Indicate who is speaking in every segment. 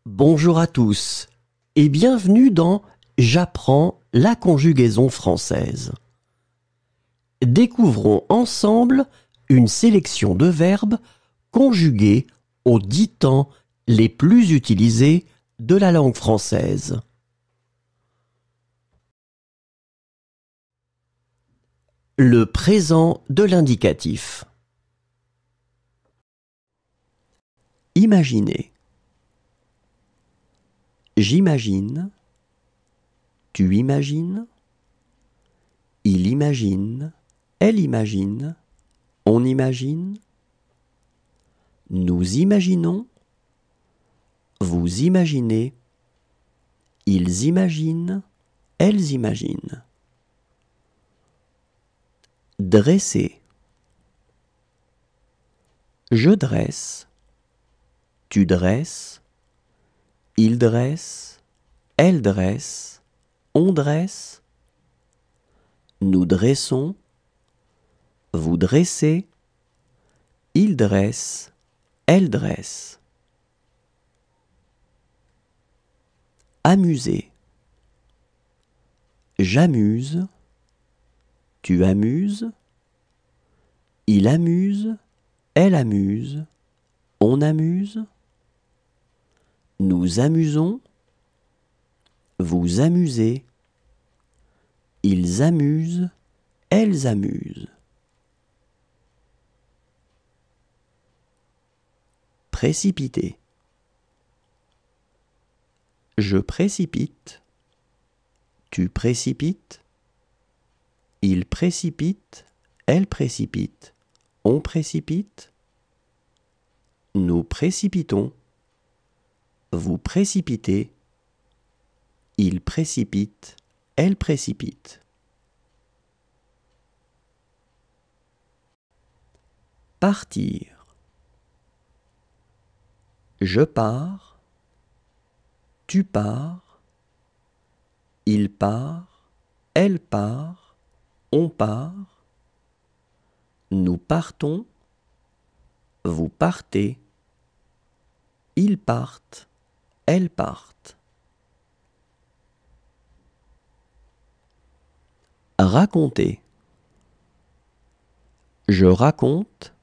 Speaker 1: Bonjour à tous et bienvenue dans J'apprends la conjugaison française. Découvrons ensemble une sélection de verbes conjugués aux 10 temps les plus utilisés de la langue française. Le présent de l'indicatif. Imaginez. J'imagine. Tu imagines. Il imagine. Elle imagine. On imagine. Nous imaginons. Vous imaginez. Ils imaginent. Elles imaginent. Dresser. Je dresse. Tu dresses. Il dresse. Elle dresse. On dresse. Nous dressons. Vous dressez. Il dresse. Elle dresse. Amuser. J'amuse. Tu amuses. Il amuse. Elle amuse. On amuse. Nous amusons. Vous amusez. Ils amusent. Elles amusent. Précipiter. Je précipite. Tu précipites. Il précipite. Elle précipite. On précipite. Nous précipitons. Vous précipitez. Il précipite. Elle précipite. Partir. Je pars. Tu pars. Il part. Elle part. On part. Nous partons. Vous partez. Ils partent. Elles partent. Raconter. Je raconte.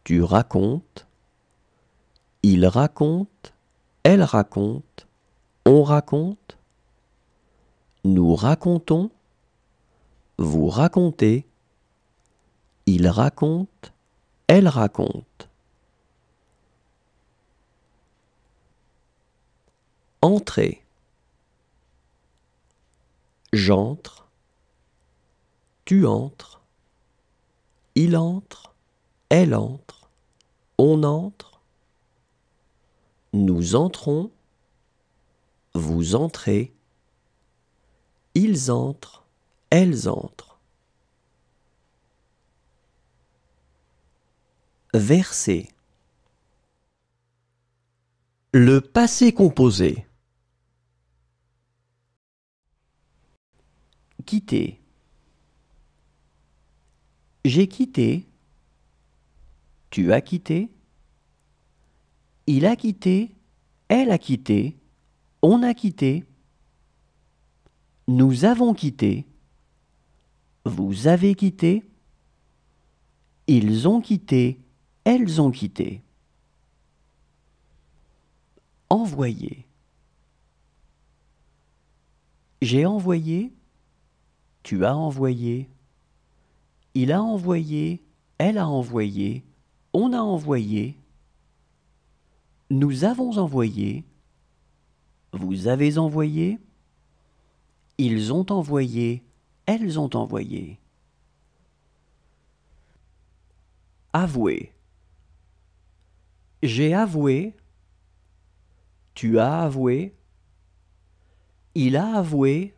Speaker 1: Tu racontes. Il raconte. Elle raconte. On raconte. Nous racontons. Vous racontez. Il raconte. Elle raconte. Entrer. J'entre. Tu entres. Il entre. Elle entre. On entre. Nous entrons. Vous entrez. Ils entrent. Elles entrent. Verser. Le passé composé. Quitter. J'ai quitté. Tu as quitté. Il a quitté. Elle a quitté. On a quitté. Nous avons quitté. Vous avez quitté. Ils ont quitté. Elles ont quitté. Envoyer. J'ai envoyé. Tu as envoyé. Il a envoyé. Elle a envoyé. On a envoyé. Nous avons envoyé. Vous avez envoyé. Ils ont envoyé. Elles ont envoyé. Avouer. J'ai avoué. Tu as avoué. Il a avoué.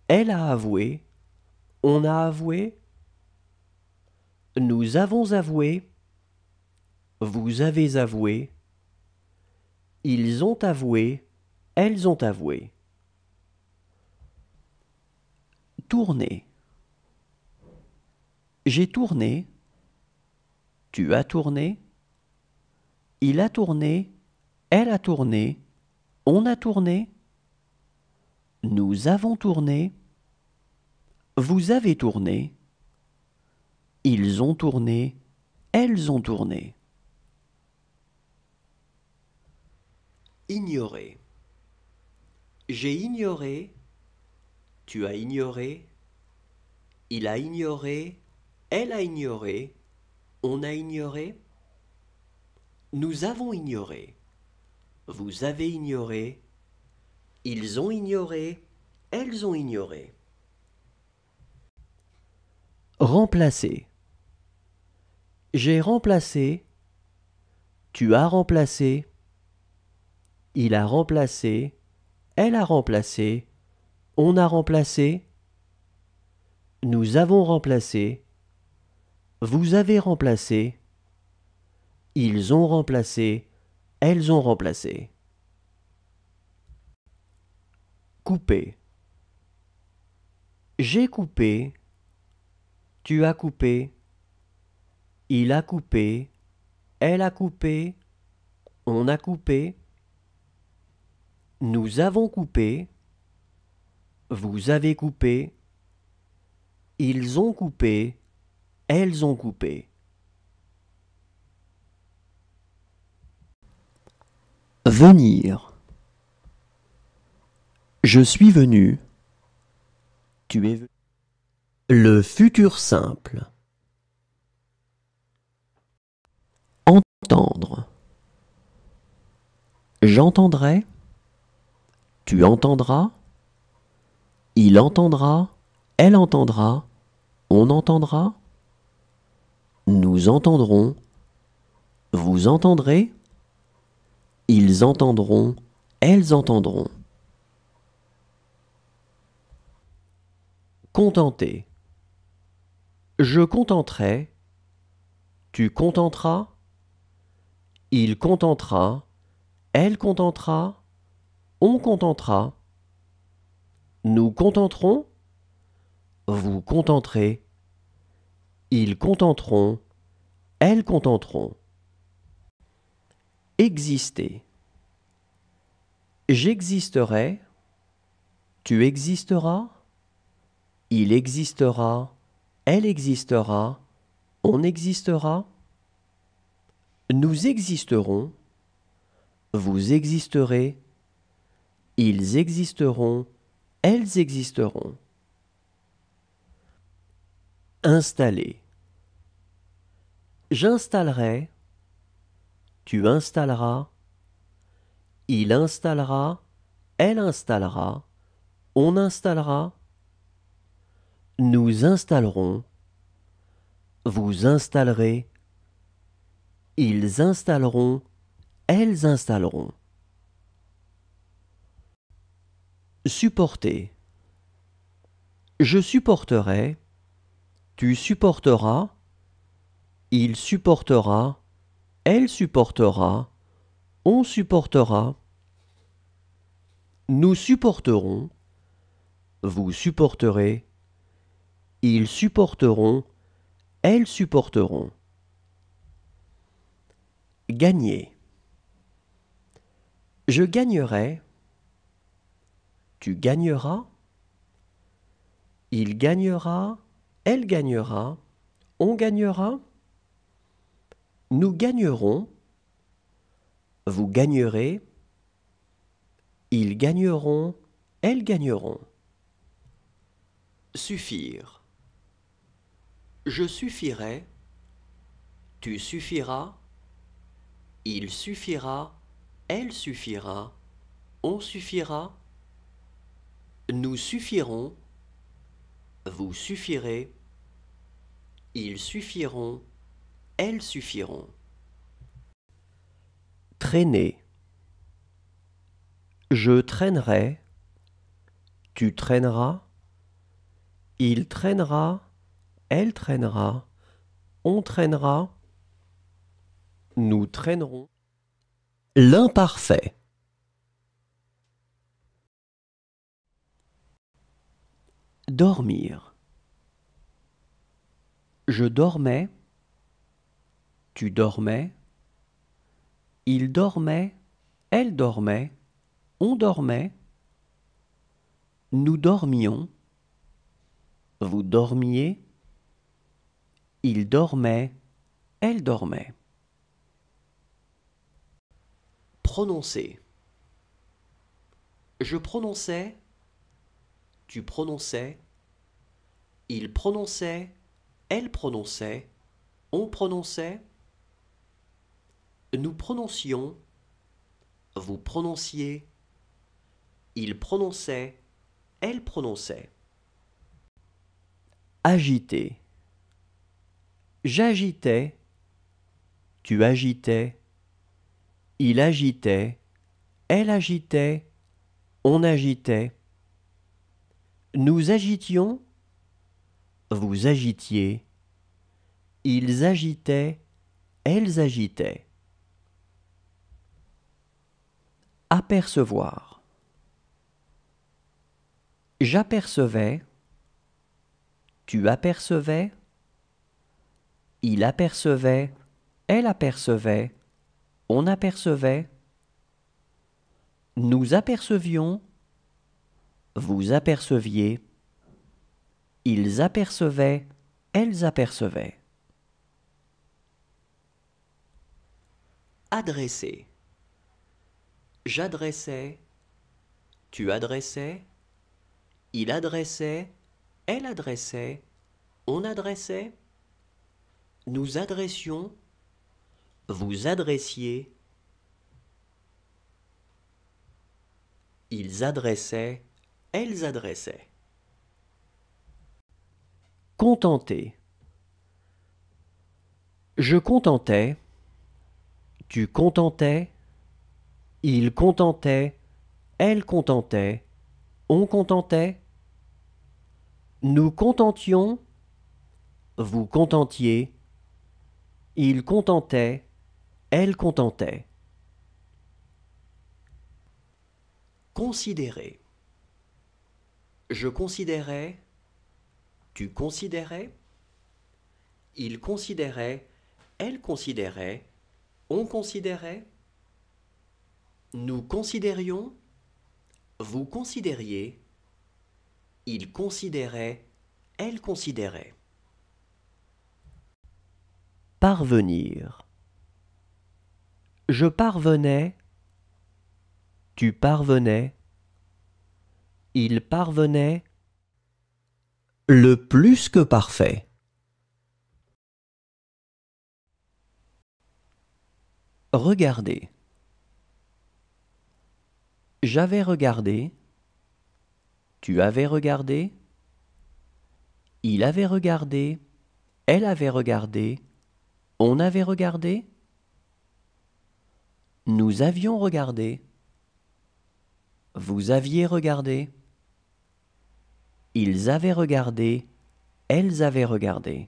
Speaker 1: Elle a avoué. On a avoué. Nous avons avoué. Vous avez avoué. Ils ont avoué. Elles ont avoué. Tourner. J'ai tourné. Tu as tourné. Il a tourné. Elle a tourné. On a tourné. Nous avons tourné. Vous avez tourné. Ils ont tourné. Elles ont tourné. Ignorer. J'ai ignoré. Tu as ignoré. Il a ignoré. Elle a ignoré. On a ignoré. Nous avons ignoré. Vous avez ignoré. Ils ont ignoré. Elles ont ignoré. Remplacer. J'ai remplacé. Tu as remplacé. Il a remplacé. Elle a remplacé. On a remplacé. Nous avons remplacé. Vous avez remplacé. Ils ont remplacé. Elles ont remplacé. Couper. J'ai coupé. Tu as coupé. Il a coupé. Elle a coupé. On a coupé. Nous avons coupé. Vous avez coupé. Ils ont coupé. Elles ont coupé. Venir. Je suis venu. Tu es venu. Le futur simple. Entendre. J'entendrai. Tu entendras. Il entendra. Elle entendra. On entendra. Nous entendrons. Vous entendrez. Ils entendront. Elles entendront. Contenter. Je contenterai. Tu contenteras. Il contentera. Elle contentera. On contentera. Nous contenterons. Vous contenterez. Ils contenteront. Elles contenteront. Exister. J'existerai. Tu existeras. Il existera. Elle existera. On existera. Nous existerons. Vous existerez. Ils existeront. Elles existeront. Installer. J'installerai. Tu installeras. Il installera. Elle installera. On installera. Nous installerons. Vous installerez. Ils installeront. Elles installeront. Supporter. Je supporterai. Tu supporteras. Il supportera. Elle supportera. On supportera. Nous supporterons. Vous supporterez. Ils supporteront. Elles supporteront. Gagner. Je gagnerai. Tu gagneras. Il gagnera. Elle gagnera. On gagnera. Nous gagnerons. Vous gagnerez. Ils gagneront. Elles gagneront. Suffire. Je suffirai. Tu suffiras. Il suffira. Elle suffira. On suffira. Nous suffirons. Vous suffirez. Ils suffiront. Elles suffiront. Traîner. Je traînerai. Tu traîneras. Il traînera. Elle traînera. On traînera. Nous traînerons. L'imparfait. Dormir. Je dormais. Tu dormais. Il dormait. elle dormait, on dormait, nous dormions, vous dormiez, il dormait, elle dormait. Prononcer. Je prononçais, tu prononçais, il prononçait, elle prononçait, on prononçait, nous prononcions, vous prononciez, il prononçait, elle prononçait. Agiter. J'agitais, tu agitais, il agitait, elle agitait, on agitait. Nous agitions, vous agitiez, ils agitaient, elles agitaient. Apercevoir. J'apercevais, tu apercevais, il apercevait, elle apercevait, on apercevait. Nous apercevions, vous aperceviez, ils apercevaient, elles apercevaient. Adresser. J'adressais, tu adressais, il adressait, elle adressait, on adressait. Nous adressions, vous adressiez, ils adressaient, elles adressaient. Contenter. Je contentais, tu contentais, il contentait, elle contentait, on contentait. Nous contentions, vous contentiez, il contentait, elle contentait. Considérer. Je considérais, tu considérais, il considérait, elle considérait, on considérait. Nous considérions, vous considériez, il considérait, elle considérait. Parvenir. Je parvenais, tu parvenais, il parvenait, le plus que parfait. Regarder. J'avais regardé, tu avais regardé, il avait regardé, elle avait regardé, on avait regardé, nous avions regardé, vous aviez regardé, ils avaient regardé, elles avaient regardé.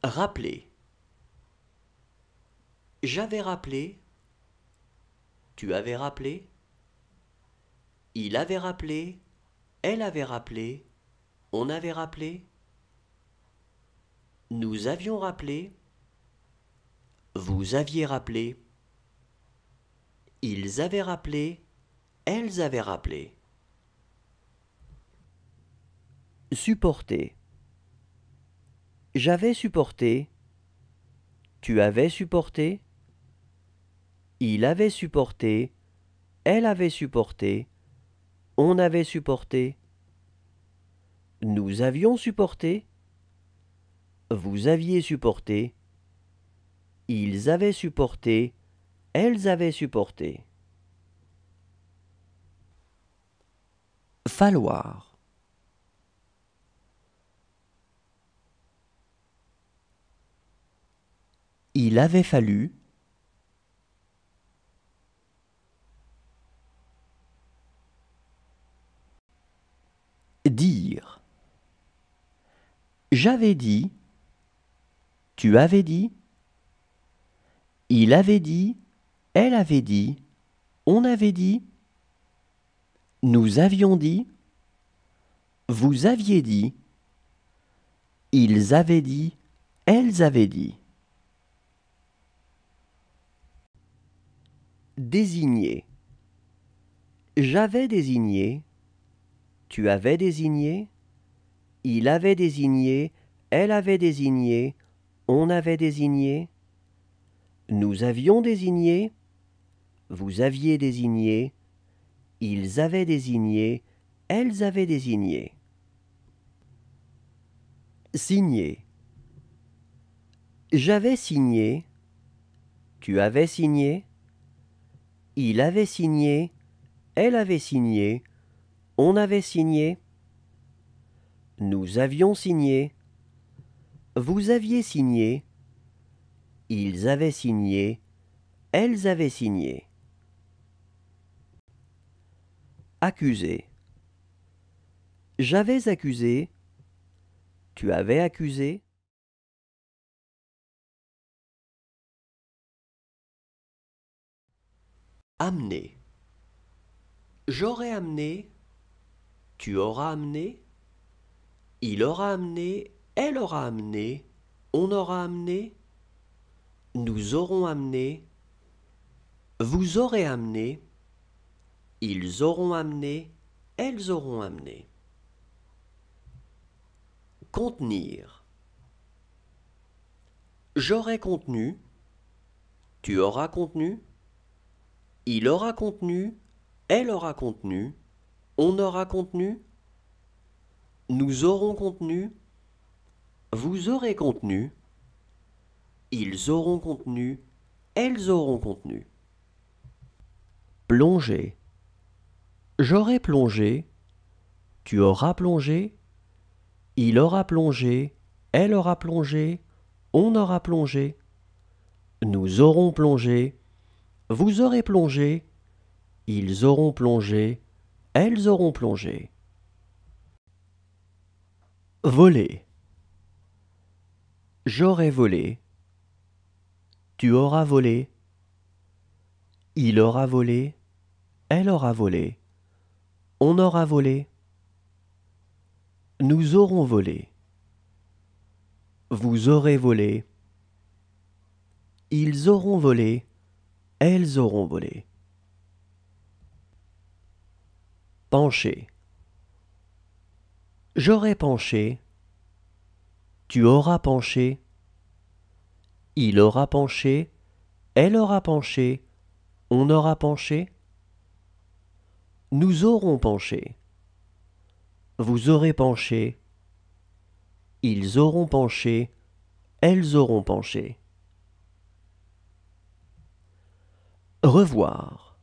Speaker 1: Rappeler. J'avais rappelé, tu avais rappelé, il avait rappelé, elle avait rappelé, on avait rappelé, nous avions rappelé, vous aviez rappelé, ils avaient rappelé, elles avaient rappelé. Supporter. J'avais supporté, tu avais supporté, il avait supporté, elle avait supporté, on avait supporté, nous avions supporté, vous aviez supporté, ils avaient supporté, elles avaient supporté. Falloir. Il avait fallu, dire. J'avais dit, tu avais dit, il avait dit, elle avait dit, on avait dit, nous avions dit, vous aviez dit, ils avaient dit, elles avaient dit. Désigner. J'avais désigné. Tu avais désigné. Il avait désigné. Elle avait désigné. On avait désigné. Nous avions désigné. Vous aviez désigné. Ils avaient désigné. Elles avaient désigné. Signer. J'avais signé. Tu avais signé. Il avait signé. Elle avait signé. On avait signé. Nous avions signé. Vous aviez signé. Ils avaient signé. Elles avaient signé. Accuser. J'avais accusé. Tu avais accusé. Amener. J'aurais amené. Tu auras amené. Il aura amené. Elle aura amené. On aura amené. Nous aurons amené. Vous aurez amené. Ils auront amené. Elles auront amené. Contenir. J'aurai contenu. Tu auras contenu. Il aura contenu. Elle aura contenu. On aura contenu. Nous aurons contenu. Vous aurez contenu. Ils auront contenu. Elles auront contenu. Plonger. J'aurai plongé. Tu auras plongé. Il aura plongé. Elle aura plongé. On aura plongé. Nous aurons plongé. Vous aurez plongé. Ils auront plongé. Elles auront plongé. Voler. J'aurai volé. Tu auras volé. Il aura volé. Elle aura volé. On aura volé. Nous aurons volé. Vous aurez volé. Ils auront volé. Elles auront volé. Pencher. J'aurai penché. Tu auras penché. Il aura penché. Elle aura penché. On aura penché. Nous aurons penché. Vous aurez penché. Ils auront penché. Elles auront penché. Revoir.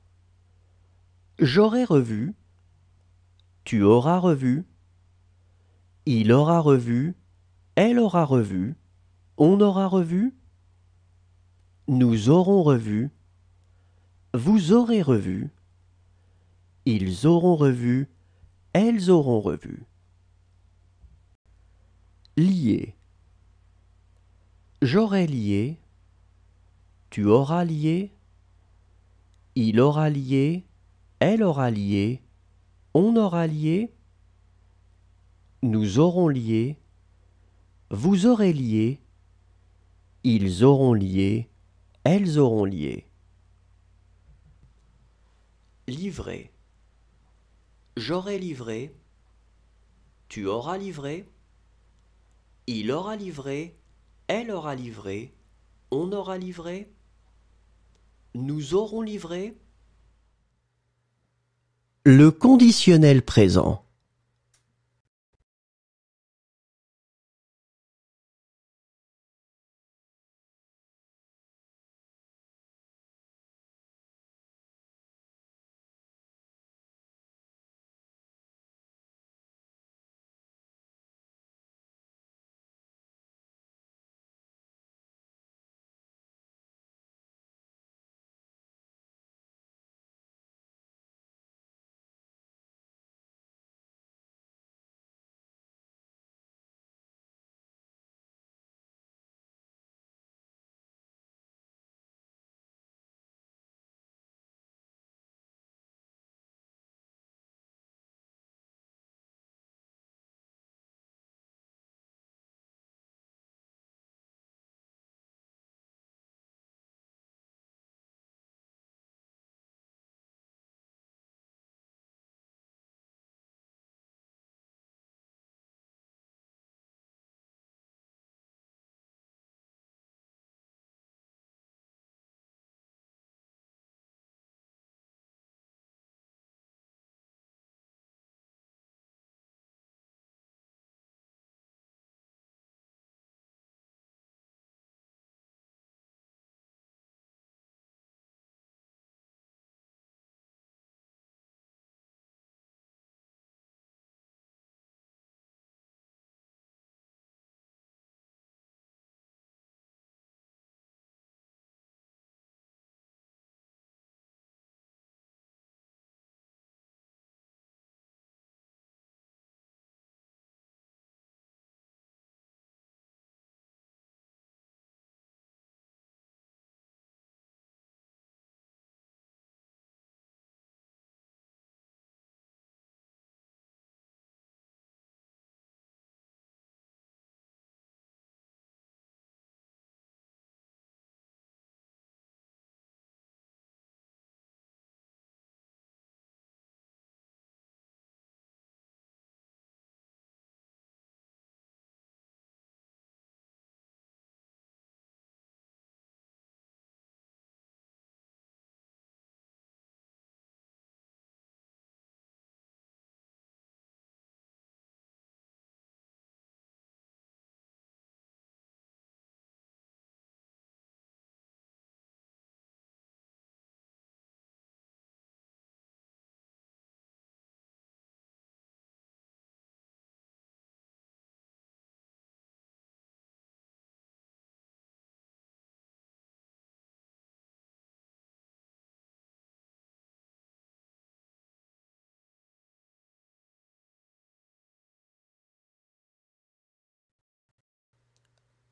Speaker 1: J'aurai revu. Tu auras revu. Il aura revu. Elle aura revu. On aura revu. Nous aurons revu. Vous aurez revu. Ils auront revu. Elles auront revu. Lier. J'aurai lié. Tu auras lié. Il aura lié. Elle aura lié. On aura lié. Nous aurons lié. Vous aurez lié. Ils auront lié. Elles auront lié. Livrer. J'aurai livré. Tu auras livré. Il aura livré. Elle aura livré. On aura livré. Nous aurons livré. Le conditionnel présent.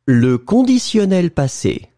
Speaker 1: Le conditionnel passé.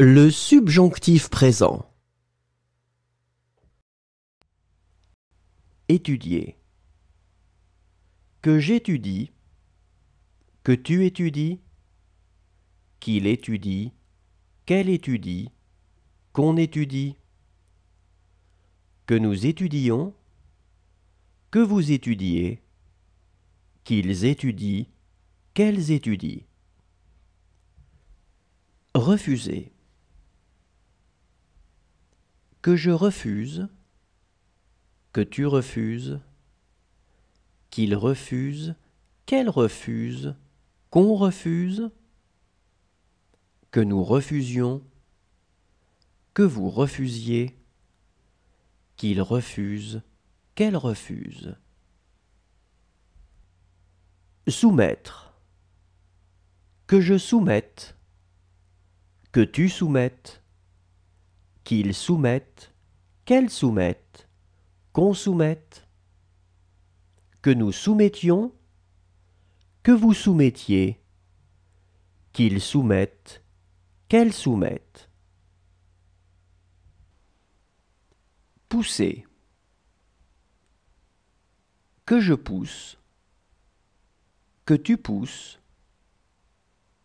Speaker 1: Le subjonctif présent. Étudier. Que j'étudie, que tu étudies, qu'il étudie, qu'elle étudie, qu'on étudie, que nous étudions, que vous étudiez, qu'ils étudient, qu'elles étudient. Refuser. Que je refuse, que tu refuses, qu'il refuse, qu'elle refuse, qu'on refuse, que nous refusions, que vous refusiez, qu'il refuse, qu'elle refuse. Soumettre. Que je soumette, que tu soumettes, qu'il soumette, qu'elle soumette, qu'on soumette, que nous soumettions, que vous soumettiez, qu'ils soumettent, qu'elle soumette. Pousser. Que je pousse, que tu pousses,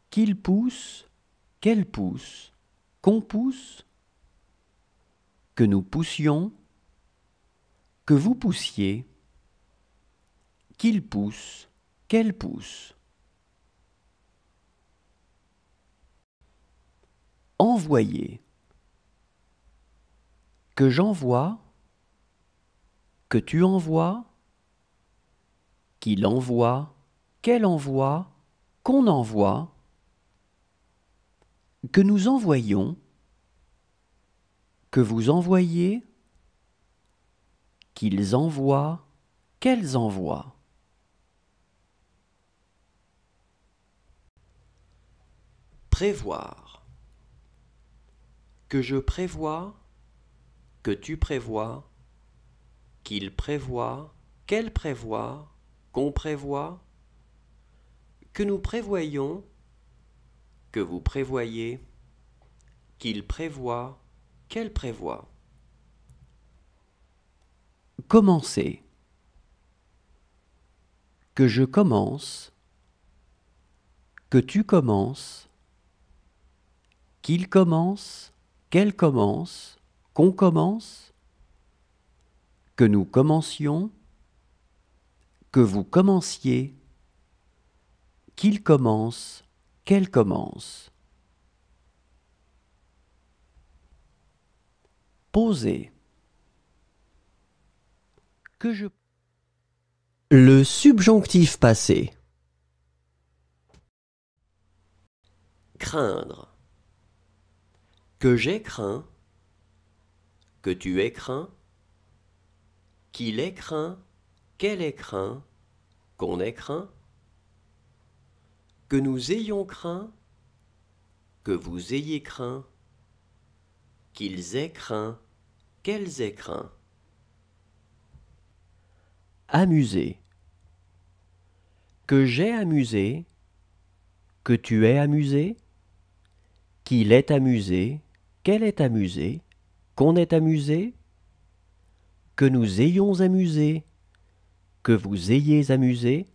Speaker 1: qu'il pousse, qu'elle pousse, qu'on pousse, que nous poussions, que vous poussiez, qu'il pousse, qu'elle pousse. Envoyer. Que j'envoie, que tu envoies, qu'il envoie, qu'elle envoie, qu'on envoie, que nous envoyons, que vous envoyez, qu'ils envoient, qu'elles envoient. Prévoir. Que je prévois, que tu prévois, qu'il prévoit, qu'elle prévoit, qu'on prévoit, que nous prévoyons, que vous prévoyez, qu'il prévoit, qu'elle prévoit. Commencer. Que je commence, que tu commences, qu'il commence, qu'elle commence, qu'on commence, que nous commencions, que vous commenciez, qu'il commence, qu'elle commence. Poser. Que je... Le subjonctif passé. Craindre. Que j'ai craint, que tu aies craint, qu'il ait craint, qu'elle ait craint, qu'on ait craint, que nous ayons craint, que vous ayez craint, qu'ils aient craint, qu'elles aient craint. Amuser. Que j'ai amusé, que tu aies amusé, qu'il est amusé, qu'elle est amusée, qu'on est amusé, que nous ayons amusé, que vous ayez amusé,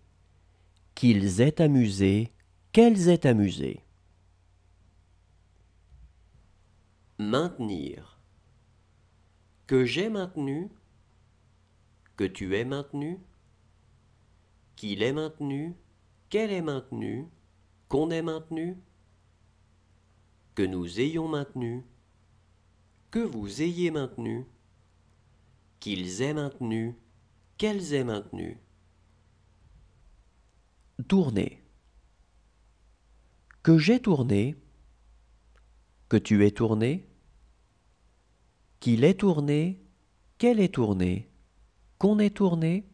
Speaker 1: qu'ils aient amusé, qu'elles aient amusé. Maintenir. Que j'ai maintenu, que tu aies maintenu, qu'il ait maintenu, qu'elle ait maintenu, qu'on ait maintenu, que nous ayons maintenu, que vous ayez maintenu, qu'ils aient maintenu, qu'elles aient maintenu. Tourner. Que j'ai tourné, que tu aies tourné, qu'il ait tourné, qu'elle ait tourné, qu'on ait tourné,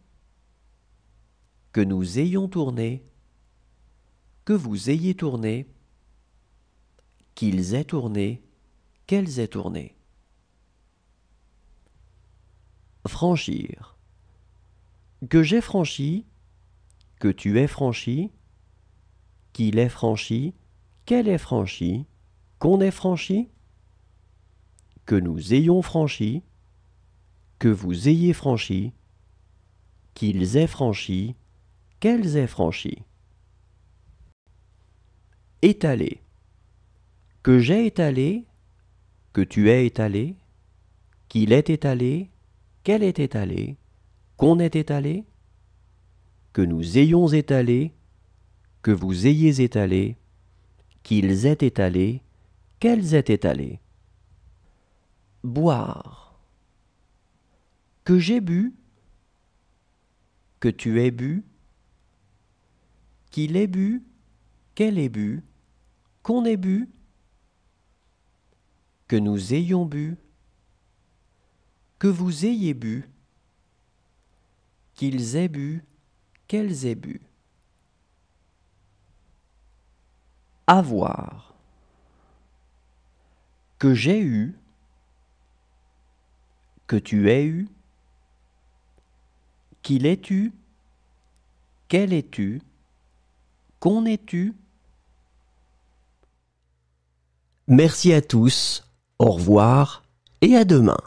Speaker 1: que nous ayons tourné, que vous ayez tourné, qu'ils aient tourné, qu'elles aient tourné. Franchir. Que j'ai franchi, que tu aies franchi, qu'il ait franchi, qu'elle ait franchi, qu'on ait franchi, que nous ayons franchi, que vous ayez franchi, qu'ils aient franchi, qu'elles aient franchi. Étaler. Que j'ai étalé, que tu aies étalé, qu'il ait étalé, qu'elle ait étalé, qu'on ait étalé, que nous ayons étalé, que vous ayez étalé, qu'ils aient étalé, qu'elles aient étalé. Boire. Que j'ai bu, que tu aies bu, qu'il ait bu, qu'elle ait bu, qu'on ait bu, que nous ayons bu, que vous ayez bu, qu'ils aient bu, qu'elles aient bu. Avoir. Que j'ai eu, que tu aies eu, qu'il ait eu, qu'elle ait eu, qu'on ait eu. Merci à tous, au revoir et à demain.